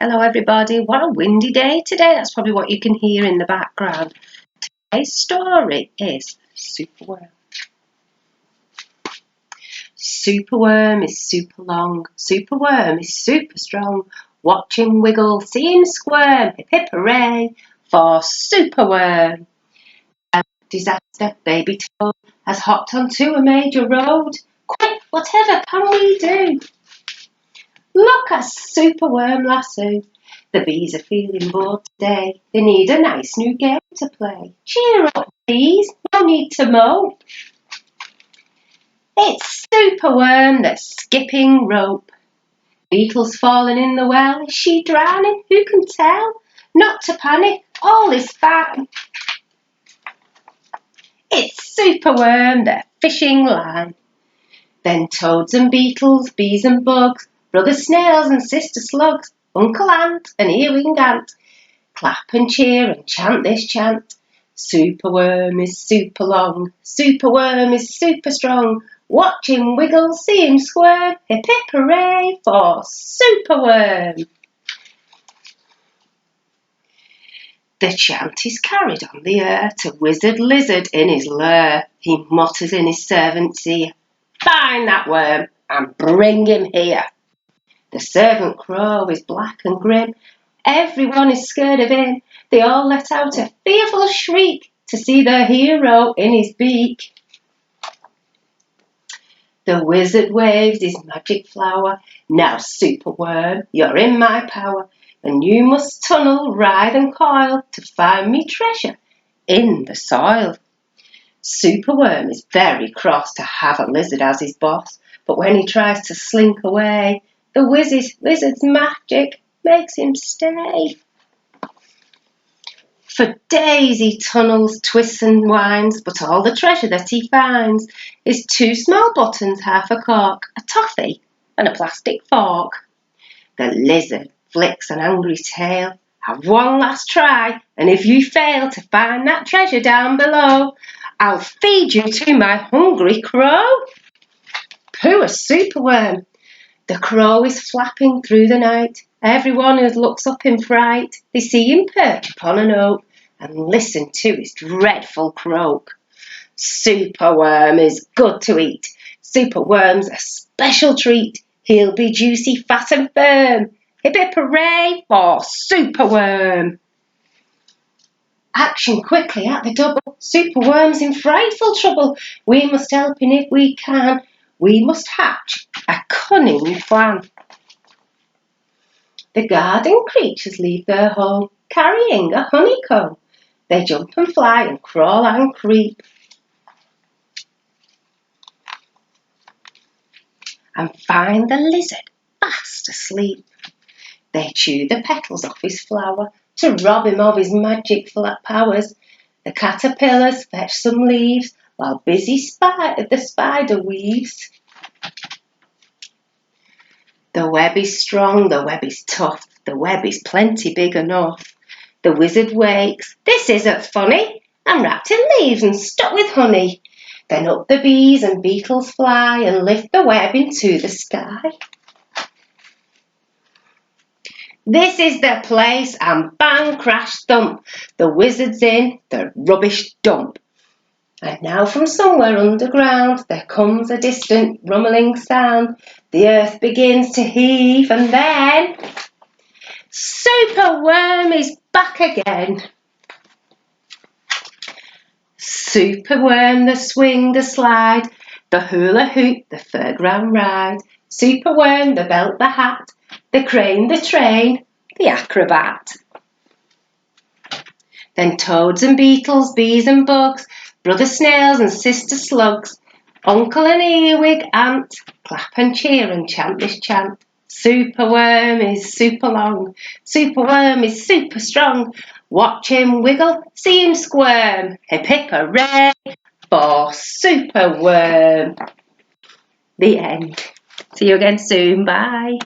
Hello everybody, what a windy day today. That's probably what you can hear in the background. Today's story is Superworm. Superworm is super long, Superworm is super strong. Watch him wiggle, see him squirm, hip hip hooray for Superworm. A disaster, baby toad has hopped onto a major road. Quick, whatever can we do? Look at Superworm lasso. The bees are feeling bored today. They need a nice new game to play. Cheer up, bees. No need to mope. It's Superworm, the skipping rope. Beetle's fallen in the well. Is she drowning? Who can tell? Not to panic. All is fine. It's Superworm, the fishing line. Then toads and beetles, bees and bugs, brother snails and sister slugs, uncle ant and earwing ant, clap and cheer and chant this chant. Superworm is super long, Superworm is super strong. Watch him wiggle, see him squirm, hip hip hooray for Superworm. The chant is carried on the air to wizard lizard in his lair. He mutters in his servant's ear, "Find that worm and bring him here." The servant crow is black and grim. Everyone is scared of him. They all let out a fearful shriek to see their hero in his beak. The wizard waves his magic flower. "Now, Superworm, you're in my power, and you must tunnel, writhe and coil to find me treasure in the soil." Superworm is very cross to have a lizard as his boss, but when he tries to slink away, the wizard's magic makes him stay. For days he tunnels, twists and winds, but all the treasure that he finds is 2 small buttons, half a cork, a toffee and a plastic fork. The lizard flicks an angry tail. "Have one last try, and if you fail to find that treasure down below, I'll feed you to my hungry crow." Poor Superworm. The crow is flapping through the night. Everyone who looks up in fright, they see him perch upon an oak and listen to his dreadful croak. Superworm is good to eat. Superworm's a special treat. He'll be juicy, fat and firm. Hip hip hooray for Superworm. Action quickly at the double. Superworm's in frightful trouble. We must help him if we can. We must hatch a cunning plan. The garden creatures leave their home, carrying a honeycomb. They jump and fly and crawl and creep, and find the lizard fast asleep. They chew the petals off his flower to rob him of his magic powers. The caterpillars fetch some leaves while busy the spider weaves. The web is strong, the web is tough, the web is plenty big enough. The wizard wakes. "This isn't funny. I'm wrapped in leaves and stuck with honey." Then up the bees and beetles fly and lift the web into the sky. This is the place, and bang, crash, thump, the wizard's in the rubbish dump. And now from somewhere underground there comes a distant rumbling sound. The earth begins to heave, and then Superworm is back again. Superworm, the swing, the slide, the hula hoop, the fairground ride. Superworm, the belt, the hat, the crane, the train, the acrobat. Then toads and beetles, bees and bugs, brother snails and sister slugs, uncle and earwig ant, clap and cheer and chant this chant. Superworm is super long, Superworm is super strong. Watch him wiggle, see him squirm, hip hip hooray for Superworm. The end. See you again soon. Bye.